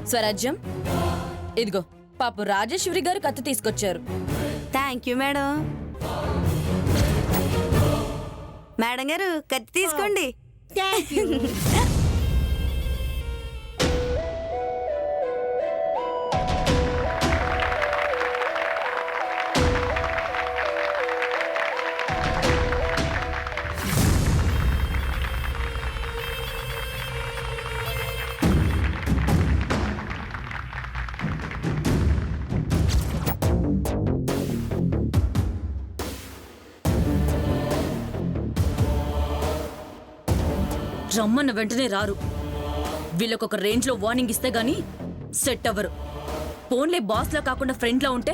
స్వరాజ్యం, ఇదిగో పాపం రాజేశ్వరి గారు కత్తి తీసుకొచ్చారు. Thank you madam. మేడం గారు కత్తి తీసుకోండి. రమ్మన్న వెంటనే రారు. వీళ్ళకొక రేంజ్ లో వార్నింగ్ ఇస్తే గానీ సెట్ అవ్వరు. ఫోన్లే బాస్ లా కాకుండా ఫ్రెండ్ లా ఉంటే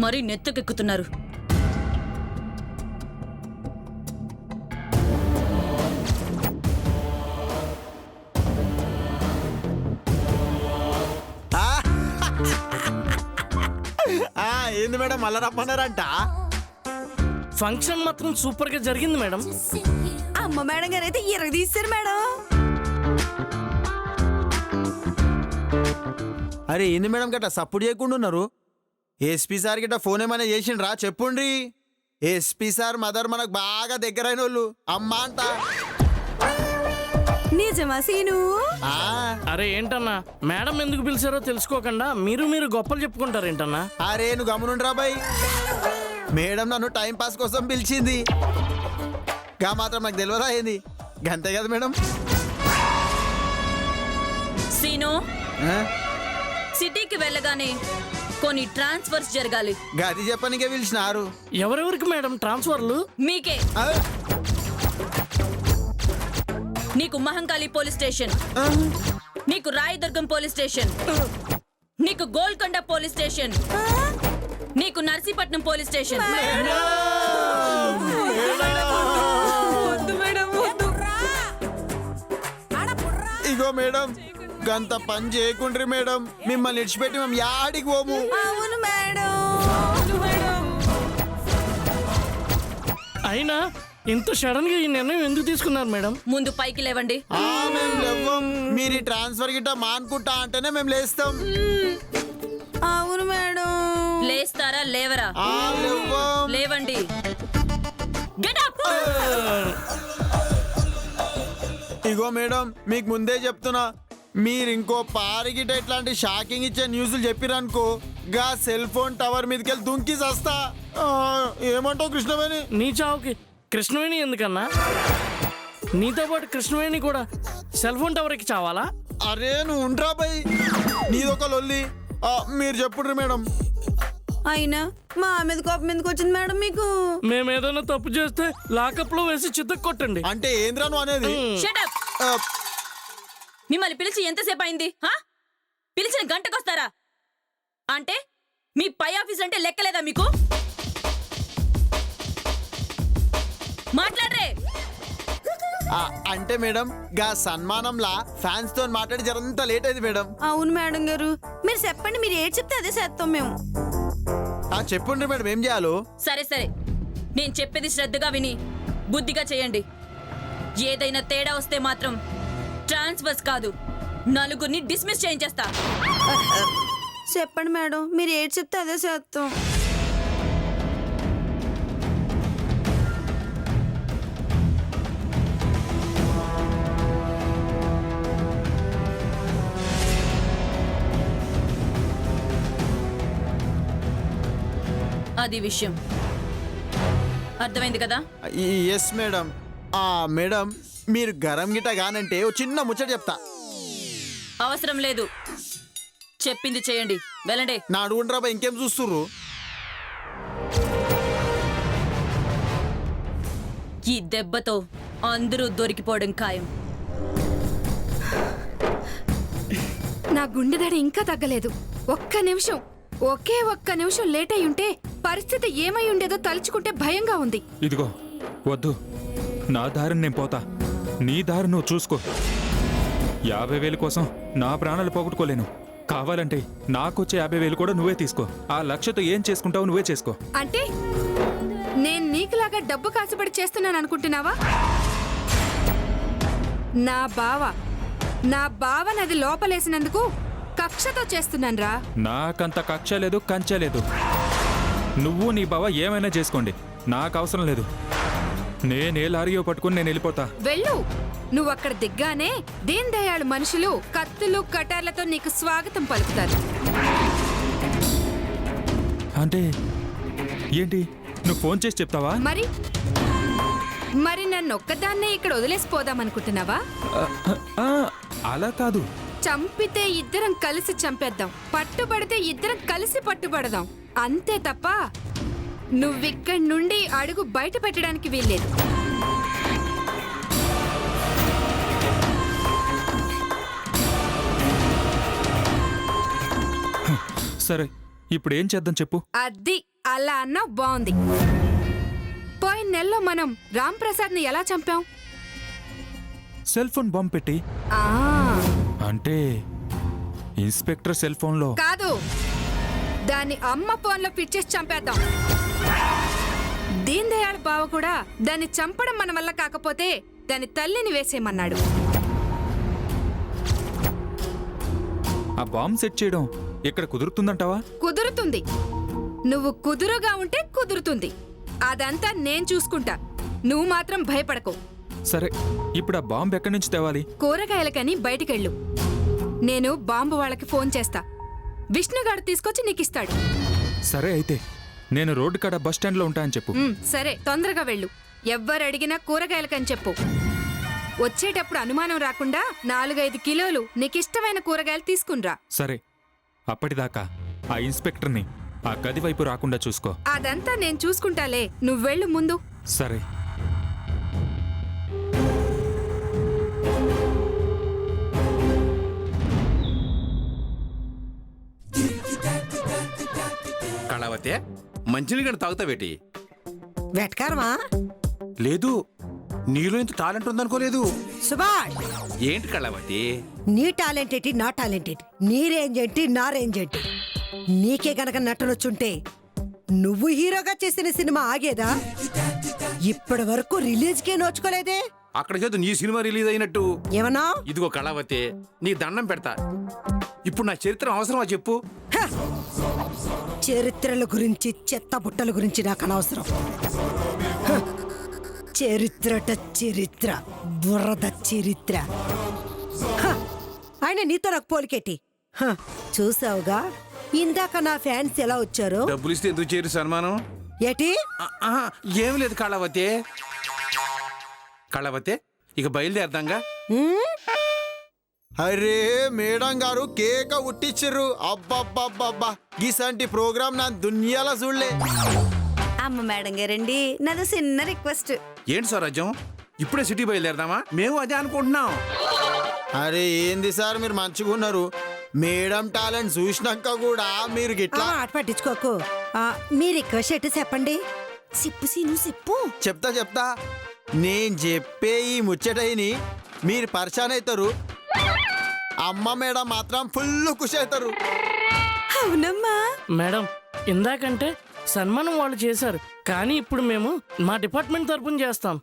మరీ నెత్తకెక్కుతున్నారు. ఏంది మేడం మళ్ళా రమ్మన్నారంట? ఫంక్షన్ మాత్రం సూపర్ గా జరిగింది మేడం. అమ్మ మేడం గారు అయితే తీశారు మేడం. అరే ఏంది మేడం గట్ట సపోర్ట్ చేయకుండా ఉన్నారు? ఎస్పీ సార్ గిట్ట ఫోన్ ఏమైనా చేసిండ్రా? చెప్పుండ్రి. ఎస్పీ సార్ మదర్ మనకు బాగా దగ్గరైన వాళ్ళు. అమ్మా అంట. నిజమా సీను? అరే ఏంటన్నా, మేడం ఎందుకు పిలిచారో తెలుసుకోకుండా మీరు గొప్పలు చెప్పుకుంటారేంటన్నా? అరే నువ్వు గమనుండ్రా బాయ్. మేడం నన్ను టైం పాస్ కోసం పిలిచింది. గా మాత్రం నాకు తెలియదా ఏంది? గంతే కదా మేడం. సీను, సిటీకి వెళ్ళగానే కొన్ని ట్రాన్స్ఫర్స్ జరగాలి. గది చెప్పనికే పిలిచినారు. ఎవరెవరికి మేడం ట్రాన్స్ఫర్లు? మీకే. నీకు మహంకాళి పోలీస్ స్టేషన్, నీకు రాయదుర్గం పోలీస్ స్టేషన్, నీకు గోల్కొండ పోలీస్ స్టేషన్, నీకు నర్సీపట్నం పోలీస్ స్టేషన్. ఇగో మేడం గంత పని చేయకుండ్రి మేడం. మిమ్మల్ని ఇడిచిపెట్టి మేము యాడికి పోము. అవును మేడం. అయినా ఇంత సడన్ గా ఈ నిర్ణయం ఎందుకు తీసుకున్నారు మేడం? ముందు పైకి లేవండి. మేము లేవం. మీరు ఈ ట్రాన్స్ఫర్ గిట్ట మానుకుంటా అంటేనే మేము లేస్తాం. అవును మేడం. లేస్తారా లేవరా? లేవం. లేవండి. Get up! ఇగో మేడం మీకు ముందే చెప్తున్నా, మీరు ఇంకో పారిగిట ఇట్లాంటి షాకింగ్ ఇచ్చే న్యూస్లు చెప్పిరనుకో, గా సెల్ ఫోన్ టవర్ మీదకెళ్ళి దుంకి వస్తా. ఏమంటావు కృష్ణవేణి? నీ చావుకి కృష్ణవేణి ఎందుకన్నా? నీతో పాటు కృష్ణవేణి కూడా సెల్ ఫోన్ టవర్కి చావాలా? అరే నువ్వు ఉండ్రా బై, నీదొక లొల్లి. మీరు చెప్పుండ్రి మేడం. అయినా మా మీద కోపం ఎందుకు వచ్చింది మేడం మీకు? మేము ఏదైనా తప్పు చేస్తే లాకప్ లో వేసి చిత్తకు కొట్టండి. అంటే ఏంద్రా నువ్వు అనేది? Shut up! మిమ్మల్ని పిలిచి ఎంతసేపు అయింది? పిలిచిన గంటకొస్తారా? అంటే మీ పై ఆఫీస్ అంటే లెక్కలేదా మీకు? మాట్లాడరే. అంటే మేడం గా సన్మానంలా ఫ్యాన్స్ తో మాట్లాడి జరంత లేట్ అయింది మేడం. అవును మేడం గారు, మీరు చెప్పండి. మీరు ఏది చెప్తే అదే చేస్తాం మేము. చెప్పుండ్రి మేడం ఏం చేయాలో. సరే సరే, నేను చెప్పేది శ్రద్ధగా విని బుద్ధిగా చేయండి. ఏదైనా తేడా వస్తే మాత్రం ట్రాన్స్ఫర్స్ కాదు, నలుగురిని డిస్మిస్ చేయించేస్తా. చెప్పండి మేడం, మీరు ఏది చెప్తే అదే చేస్తాం. అది విషయం అర్థమైంది కదా? Yes madam. మేడం మీరు గరం గిట గానంటే ఓ చిన్న ముచ్చట చెప్తా. అవసరం లేదు, చెప్పింది చేయండి. వెళ్ళండి. నా అడుగుండ్రా బా, ఇంకేం చూస్తుర్రు? ఈ దెబ్బతో అందరూ దొరికిపోవడం ఖాయం. నా గుండెదడ ఇంకా తగ్గలేదు. ఒకే ఒక్క నిమిషం లేట్ అయి ఉంటే పరిస్థితి ఏమై ఉండేదో తలుచుకుంటే భయంగా ఉంది. ఇదిగో వద్దు, నా దారిని నేను పోతా, నీ దారి నువ్వు చూసుకో. 50,000 కోసం నా ప్రాణాలు పోగొట్టుకోలేను. కావాలంటే నాకొచ్చే 50,000 కూడా నువ్వే తీసుకో. ఆ లక్షతో ఏం చేసుకుంటావు నువ్వే చేసుకో. అంటే నేను నీకులాగా డబ్బు కాసుపడి చేస్తున్నాను అనుకుంటున్నావా? నా బావ నది లోపలేసినందుకు కక్షతో చేస్తున్నానురా. నాకంత కక్ష లేదు, కంచె లేదు. నువ్వు నీ బావ ఏమైనా చేసుకోండి, నాకు అవసరం లేదు. నేనే లారీయో పట్టుకుని నేను వెళ్ళిపోతా. వెళ్ళు. నువ్వు అక్కడ దిగ్గానే దీన్ దయాళ్ మనుషులు కత్తులు కటార్లతో నీకు స్వాగతం పలుకుతారు. అంటే ఏంటి, నువ్వు ఫోన్ చేసి చెప్తావా? మరి నన్ను ఒక్కదాన్నే ఇక్కడ వదిలేసిపోదామనుకుంటున్నావా? ఆ, అలా కాదు. చంపితే ఇద్దరం కలిసి చంపేద్దాం, పట్టుబడితే ఇద్దరం కలిసి పట్టుబడదాం, అంతే తప్ప నువ్విక్కడి నుండి అడుగు బయట పెట్టడానికి వీల్లేదు. సరే, ఇప్పుడు ఏం చేద్దాం చెప్పు. అది అలా అన్నా బాగుంది. పోయిన నెలలో మనం రామ్ ప్రసాద్ ని ఎలా చంపాం? సెల్ ఫోన్ బాంబు పెట్టి. ఆ అంటే ఇన్స్పెక్టర్ సెల్ ఫోన్లో కాదు, దాన్ని అమ్మ ఫోన్లో ఫిట్ చేసి చంపేద్దాం. దీన్ దయాళ్ బావ కూడా దాన్ని చంపడం మన వల్ల కాకపోతే దాని తల్లిని వేసేయమన్నాడు. ఆ బాంబు సెట్ చేయడం ఇక్కడ కుదురుతుందంటావా? కుదురుతుంది. నువ్వు కుదురుగా ఉంటే కుదురుతుంది. అదంతా నేను చూసుకుంటా. నువ్వు మాత్రం భయపడకు. సరే, ఇప్పుడు ఆ బాంబు ఎక్కడి నుంచి తేవాలి? కూరగాయలకని బయటికెళ్ళు. నేను బాంబు వాళ్ళకి ఫోన్ చేస్తా. విష్ణుగాడు తీసుకొచ్చి నీకిస్తాడు. సరే, అయితే నేను రోడ్డు కాడ బస్ స్టాండ్లో ఉంటా అని చెప్పు. సరే, తొందరగా వెళ్ళు. ఎవ్వరడిగినా కూరగాయలకని చెప్పు. వచ్చేటప్పుడు అనుమానం రాకుండా 4-5 కిలోలు నీకిష్టమైన కూరగాయలు తీసుకునిరా. సరే, అప్పటిదాకా ఆ ఇన్స్పెక్టర్ని ఆ గది వైపు రాకుండా చూసుకో. అదంతా నేను చూసుకుంటాలే, నువ్వెళ్ళు ముందు. సరే. కళావతే, మంచినీళ్ళు గంట తాగుతావేటి? వెటకారమా? లేదు, నీలో ఇంత టాలెంట్ ఉందనుకోలేదు. సుభాష్, ఏంటి కళావతి? నీ టాలెంట్ ఏంటి, నా టాలెంట్ ఏంటి? నీ రేంజ్ ఏంటి, నా రేంజ్ ఏంటి? నీకే గనక నటనొచ్చుంటే నువ్వు హీరోగా చేసిన సినిమా ఆగేదా? ఇప్పటి వరకు రిలీజ్కే నోచుకోలేదే. అక్కడికేదో నీ సినిమా రిలీజ్ అయినట్టు. ఏమన్నా? ఇదిగో కళావతి, నీ దండం పెడతా. ఇప్పుడు నా చరిత్ర అవసరమా చెప్పు? చరిత్రల గురించి, చెత్త బుట్టల గురించి నాకు అనవసరం. హ, చరిత్రట చరిత్ర, బుర్రద చరిత్ర. హ, ఆయన నీతో నాకు పోలికేటి? హ, చూసావుగా ఇందాక నా ఫ్యాన్స్ ఎలా వచ్చారో. డబ్బులు ఇస్తే ఎందుకు చేరు సన్మానం? ఏటి? ఏం లేదు కళావతి. కళావతి, ఇక బయలుదేరదాంగా. అరే మేడం గారు కేక ఉట్టిచ్చిర్రు. అబ్బబ్బబ్బబ్బా, గీసంటి ప్రోగ్రామ్ నా దునియాలో చూడలే. అమ్మ మేడం గారండి, నాది చిన్న రిక్వెస్ట్. ఏంటి స్వరాజ్యం, ఇప్పుడే సిటీ బయలుదేరదామా? మేము అదే అనుకుంటున్నాం. అరే ఏంది సార్, మీరు మంచిగా ఉన్నారు. మేడం టాలెంట్ చూసినాక కూడా మీరు గిట్లా ఆట పట్టించుకోకు. మీ రిక్వెస్ట్ ఏంటి చెప్పండి. సిప్పు సీను సిప్పు. చెప్తా. నేను చెప్పే ఈ ముచ్చటైని మీరు పరిచయం అవుతారు. అమ్మ మేడం మాత్రం ఫుల్ ఖుషి అవుతారు. అవునమ్మా మేడం, ఇందాకంటే సన్మానం వాళ్ళు చేశారు, కానీ ఇప్పుడు మేము మా డిపార్ట్మెంట్ తరపున చేస్తాం.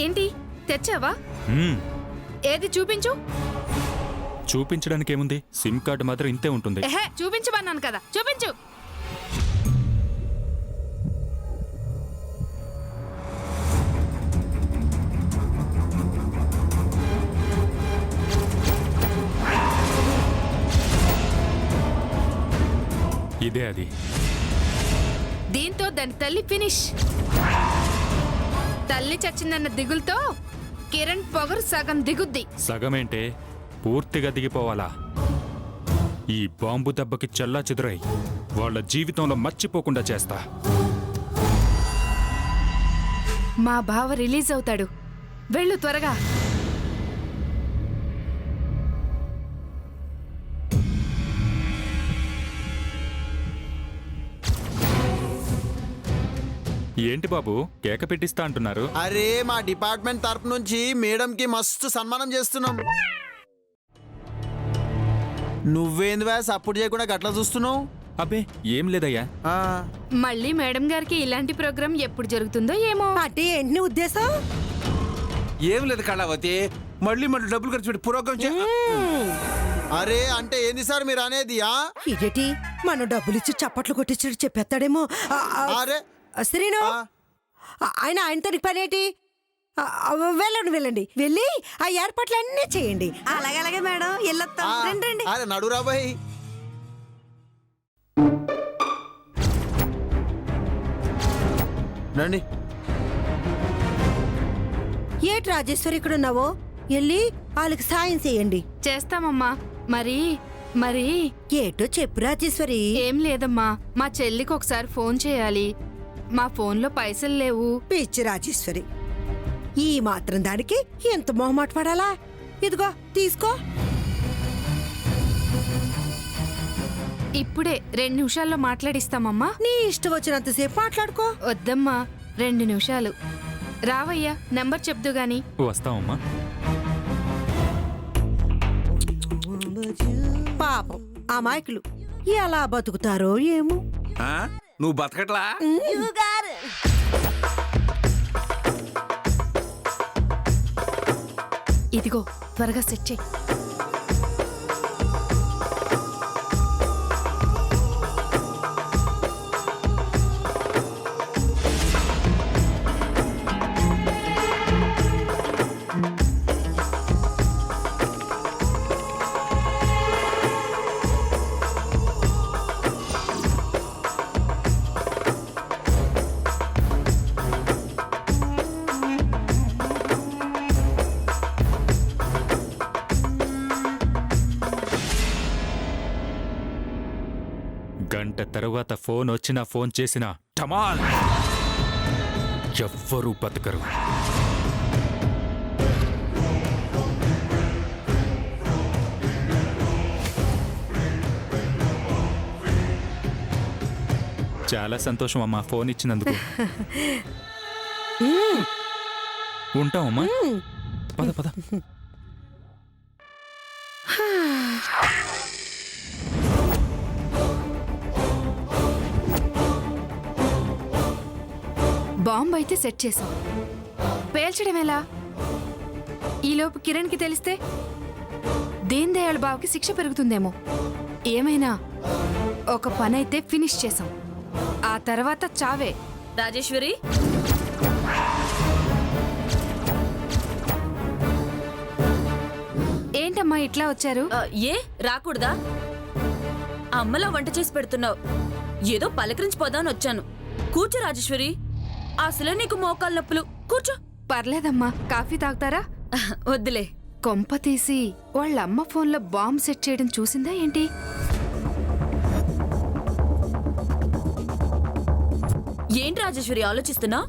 ఏంటి తెచ్చావా? మ్మ్. ఏది చూపించు. చూపించడానికి ఏముంది, సిమ్ కార్డు మాత్రం ఇంతే ఉంటుంది. ఎహే, చూపించమన్నాను కదా, చూపించు. ఇదే అది. దీంతో దాని తల్లి ఫినిష్. తల్లి చచ్చిందన్న దిగులతో కిరణ్ పొగరు సగం దిగుద్ది. సగమేంటే, పూర్తిగా దిగిపోవాలా? ఈ బాంబు దెబ్బకి చల్లా చెదురై వాళ్ళ జీవితంలో మర్చిపోకుండా చేస్తా. మా బావ రిలీజ్ అవుతాడు, వెళ్ళు త్వరగా. ఏంటి బాబు, కేక పెట్టిస్తా అంటున్నారు? అరే మా డిపార్ట్మెంట్ తరపు నుంచి మేడంకి మస్తు సన్మానం చేస్తున్నాం. నువ్వేంది వ్యాస్ అప్పుడు చేయకుండా గట్లా చూస్తున్నావు? అబ్బే ఏం లేదయ్యా. ఆ, మళ్ళీ మేడం గారికి ఇలాంటి ప్రోగ్రాం ఎప్పుడు జరుగుతుందో ఏమో. అంటే ఏంటి నీ ఉద్దేశం? ఏం లేదు కళావతి, మళ్ళీ డబ్బులు ఖర్చు పెట్టి ప్రోగ్రామ్ అరే అంటే ఏంది సార్ మీరు అనేది? ఇదేటి మనం డబ్బులు ఇచ్చి చప్పట్లు కొట్టించి చెప్పేస్తాడేమో. అరే శ్రీను, ఆ. ఆయనతో నీకు పనేటి? వెళ్ళండి వెళ్ళి ఆ ఏర్పాట్లు అన్నీ చేయండి. అలాగే మేడం వెళ్ళొస్తాం. రండి రండి. అరే నడురా బాయ్. రండి. ఏటి రాజేశ్వరి ఇక్కడ ఉన్నావో? వెళ్ళి వాళ్ళకి సాయం చేయండి. చేస్తామమ్మా. మరి మరి ఏటో చెప్పు రాజేశ్వరి. ఏం లేదమ్మా, మా చెల్లికి ఒకసారి ఫోన్ చేయాలి. మా ఫోన్లో పైసలు లేవు. పిచ్చి రాజేశ్వరి, ఈ మాత్రం దానికి ఎంత మొహమాట పడాలా? ఇదిగో తీసుకో. ఇప్పుడే 2 నిమిషాల్లో మాట్లాడిస్తామమ్మా. నీ ఇష్టం వచ్చినంతసేపు మాట్లాడుకో. వద్దమ్మా, 2 నిమిషాలు. రావయ్యా, నెంబర్ చెప్దు గాని. వస్తామమ్మా. పాపం అమాయకులు ఎలా బతుకుతారో ఏమో. నువ్వు బతకట్లా? ఇదిగో త్వరగా సెట్ చేయి. గంట తరువాత ఫోన్ వచ్చినా ఫోన్ చేసినా టమాల్ ఎవ్వరూ బతకరు. చాలా సంతోషం అమ్మా ఫోన్ ఇచ్చినందుకు. ఉంటామమ్మా. పద పద. బాంబు అయితే సెట్ చేసాం. పేల్చడం ఎలా? ఈలోపు కిరణ్కి తెలిస్తే దీన్ దయాళ్ బాబుకి శిక్ష పెరుగుతుందేమో. ఏమైనా ఒక పని అయితే ఫినిష్ చేసాం. ఆ తర్వాత చావే. రాజేశ్వరి, ఏంటమ్మా ఇట్లా వచ్చారు? ఏ రాకూడదా? అమ్మలా వంట చేసి పెడుతున్నావు. ఏదో పలకరించిపోదాని వచ్చాను. కూర్చో రాజేశ్వరి. అసలే నీకు మోకాలు నొప్పులు. కూర్చో. పర్లేదమ్మా, కాఫీ తాగుతారా? వద్దులే. కొంప తీసి వాళ్ళ అమ్మ ఫోన్లో బాంబు సెట్ చేయడం చూసిందా ఏంటి? ఏంటి రాజేశ్వరి ఆలోచిస్తున్నా?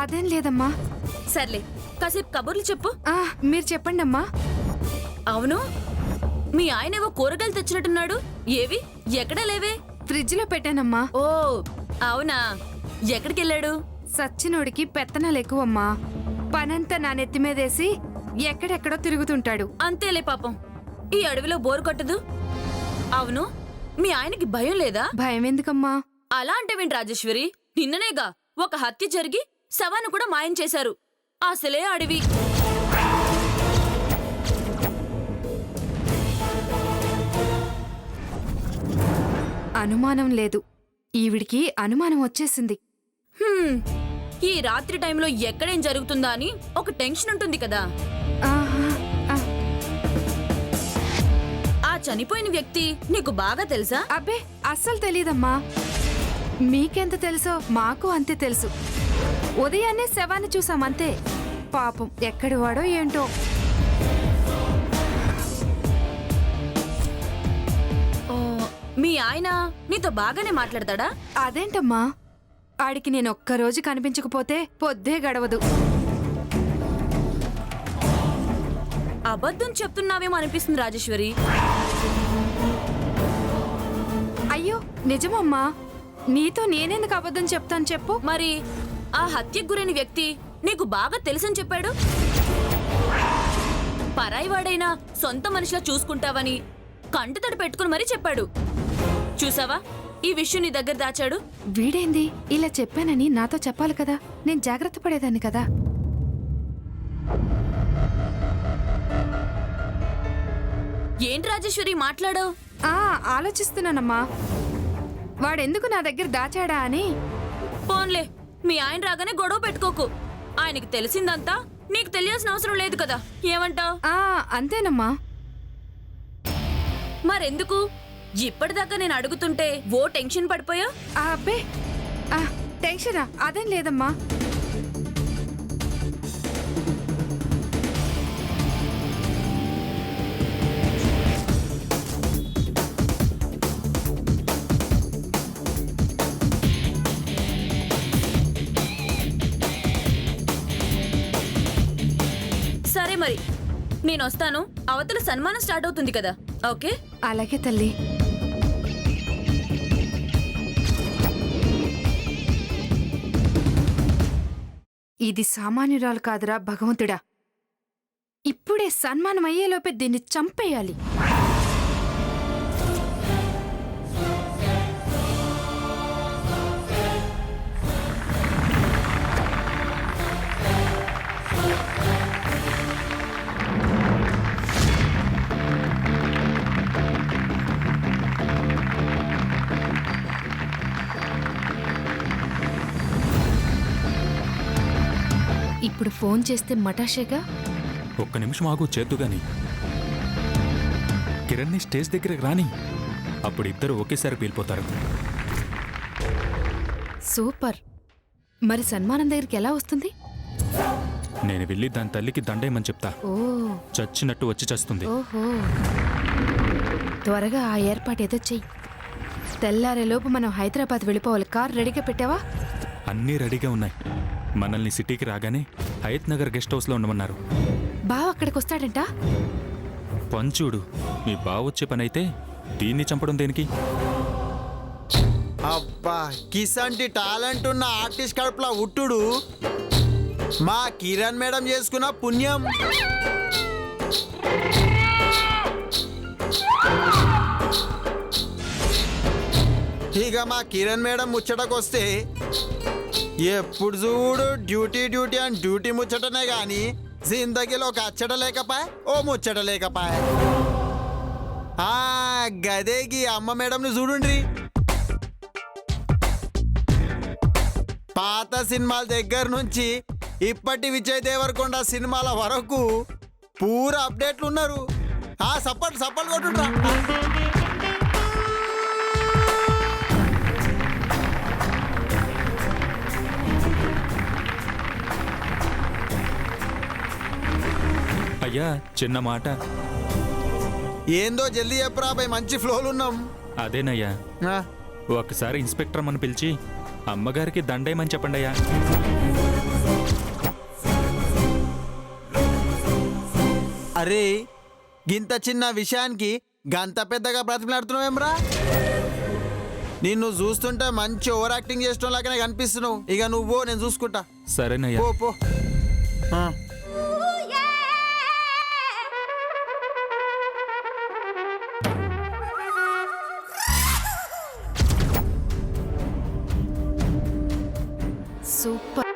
అదేం లేదమ్మా. సర్లే, కాసేపు కబుర్లు చెప్పు. మీరు చెప్పండి అమ్మా. అవును, మీ ఆయనేవో కూరగాయలు తెచ్చినట్టున్నాడు. ఏవి? ఎక్కడా లేవే. ఫ్రిడ్జ్లో పెట్టానమ్మా. ఓ అవునా? ఎక్కడికెళ్ళాడు? సచ్చినోడికి పెత్తనాలు ఎక్కువమ్మా. పనంతా నా నెత్తి మీదేసి ఎక్కడెక్కడో తిరుగుతుంటాడు. అంతేలే పాపం. ఈ అడవిలో బోరు కొట్టదు. అవును, మీ ఆయనకి భయం లేదా? భయం ఎందుకమ్మా? అలా అంటేవేంటి రాజేశ్వరి? నిన్ననేగా ఒక హత్య జరిగి శవాన్ని కూడా మాయం చేశారు. అసలే అడవి. అనుమానం లేదు. ఈవిడికి అనుమానం వచ్చేసింది. ఈ రాత్రి టైంలో ఎక్కడేం జరుగుతుందా అని ఒక టెన్షన్ ఉంటుంది కదా. ఆ చనిపోయిన వ్యక్తి నీకు బాగా తెలుసా? అబ్బే అస్సలు తెలీదమ్మా. మీకెంత తెలుసో మాకు అంతే తెలుసు. ఉదయాన్నే శవాన్ని చూసామంతే. పాపం ఎక్కడి వాడో ఏంటో. మీ ఆయన నీతో బాగానే మాట్లాడతాడా? అదేంటమ్మా, ఆడికి నేను ఒక్కరోజు కనిపించకపోతే పొద్దే గడవదు. అబద్ధం చెప్తున్నావేమో అనిపిస్తుంది రాజేశ్వరి. అయ్యో నిజమమ్మా. నీతో నేనెందుకు అబద్ధం చెప్తాను చెప్పు. మరి ఆ హత్యకు గురైన వ్యక్తి నీకు బాగా తెలుసని చెప్పాడు. పరాయివాడైనా సొంత మనిషిలా చూసుకుంటావని కంటతడి పెట్టుకుని మరీ చెప్పాడు. చూసావా ఈ విషయం నీ దగ్గర దాచాడు. వీడేంది ఇలా చెప్పానని నాతో చెప్పాలి కదా, నేను జాగ్రత్త పడేదాన్ని కదా. ఏంటి రాజేశ్వరి మాట్లాడావు? ఆలోచిస్తున్నానమ్మా, వాడెందుకు నా దగ్గర దాచాడా అని. పోన్లే, మీ ఆయన రాగానే గొడవ పెట్టుకోకు. ఆయనకి తెలిసిందంతా నీకు తెలియాల్సిన అవసరం లేదు కదా. ఏమంటావ్? అంతేనమ్మా. మరెందుకు ఇప్పటిదాకా నేను అడుగుతుంటే ఓ టెన్షన్ పడిపోయా? అబ్బే టెన్షనా? అదేం లేదమ్మా. సరే మరి నేను వస్తాను. అవతల సన్మానం స్టార్ట్ అవుతుంది కదా. ఓకే అలాగే తల్లి. ఇది సామాన్యురాలు కాదురా భగవంతుడా. ఇప్పుడే సన్మానం అయ్యేలోపే దీన్ని చంపేయాలి. ఇప్పుడు ఫోన్ చేస్తే మటాషేగా. ఒక్క నిమిషం ఆగు, చేద్దుగాని. కిరణ్ని స్టేజ్ దగ్గరకు రాని, అప్పుడు ఇద్దరు ఒకేసారి పీలిపోతారు. సూపర్. మరి సన్మానం దగ్గరికి ఎలా వస్తుంది? నేను వెళ్ళి దాని తల్లికి దండేయమని చెప్తా. ఓ చచ్చినట్టు వచ్చి చస్తుంది. ఓహో, త్వరగా ఆ ఏర్పాటు ఏదో చెయ్యి. తెల్లారేలోపు మనం హైదరాబాద్ వెళ్ళిపోవాలి. కార్ రెడీగా పెట్టావా? అన్నీ రెడీగా ఉన్నాయి. మనల్ని సిటీకి రాగానే హయత్ నగర్ గెస్ట్ హౌస్లో ఉండమన్నారు. బావ అక్కడికి వస్తాడంట. పంచుడు, మీ బావొచ్చే పని అయితే దీన్ని చంపడం దేనికి? అబ్బా, కిసంటి టాలెంట్ ఉన్న ఆర్టిస్ట్ కడుపులా ఉట్టుడు మా కిరణ్ మేడం చేసుకున్న పుణ్యం. ఇక మా కిరణ్ మేడం ముచ్చటకొస్తే ఎప్పుడు చూడు డ్యూటీ డ్యూటీ అని డ్యూటీ ముచ్చటనే గాని జిందగీలో ఒక అచ్చట లేకపాయ్, ఓ ముచ్చట లేకపాయ్. గదేగి అమ్మ మేడంని చూడుండ్రి. పాత సినిమాల దగ్గర నుంచి ఇప్పటి విజయ్ దేవరకొండ సినిమాల వరకు పూరా అప్డేట్లు ఉన్నారు. సప్పట్లు సప్పట్లు కొట్టుండ్రా. అయ్యా, చిన్న మాట. ఏందో జల్దీ చెప్పరా బై, మంచి ఫ్లోలు ఉన్నాం. అదేనయ్యా, ఒకసారి ఇన్స్పెక్టర్ అని పిలిచి అమ్మగారికి దండేయమని చెప్పండి అయ్యా. అరే, గింత చిన్న విషయానికి గంత పెద్దగా బ్రతిమలాడుతున్నావేమ్రా? నిన్ను చూస్తుంటే మంచి ఓవర్ యాక్టింగ్ చేసిన లాగానే కనిపిస్తున్నావు. ఇక నువ్వు నేను చూసుకుంటా. సరేనయ్యా. పో పో. సూపర్.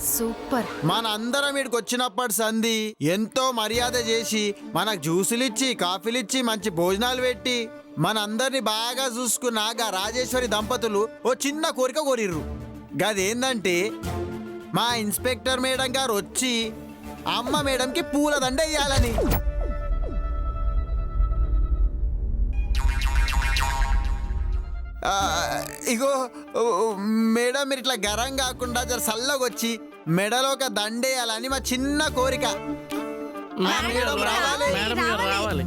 సూపర్. మనందరం వీడికి వచ్చినప్పటి సంధి ఎంతో మర్యాద చేసి మనకు జ్యూసులిచ్చి కాఫీలిచ్చి మంచి భోజనాలు పెట్టి మనందరిని బాగా చూసుకున్నాక రాజేశ్వరి దంపతులు ఓ చిన్న కోరిక కోరిర్రు. గదేందంటే మా ఇన్స్పెక్టర్ మేడం గారు వచ్చి అమ్మ మేడంకి పూల దండ వేయాలని. ఇగో మేడం, మీరు ఇట్లా గరం కాకుండా జర చల్లగా వచ్చి మెడలో ఒక దండేయాలని మా చిన్న కోరిక. మేడం గారు రావాలి.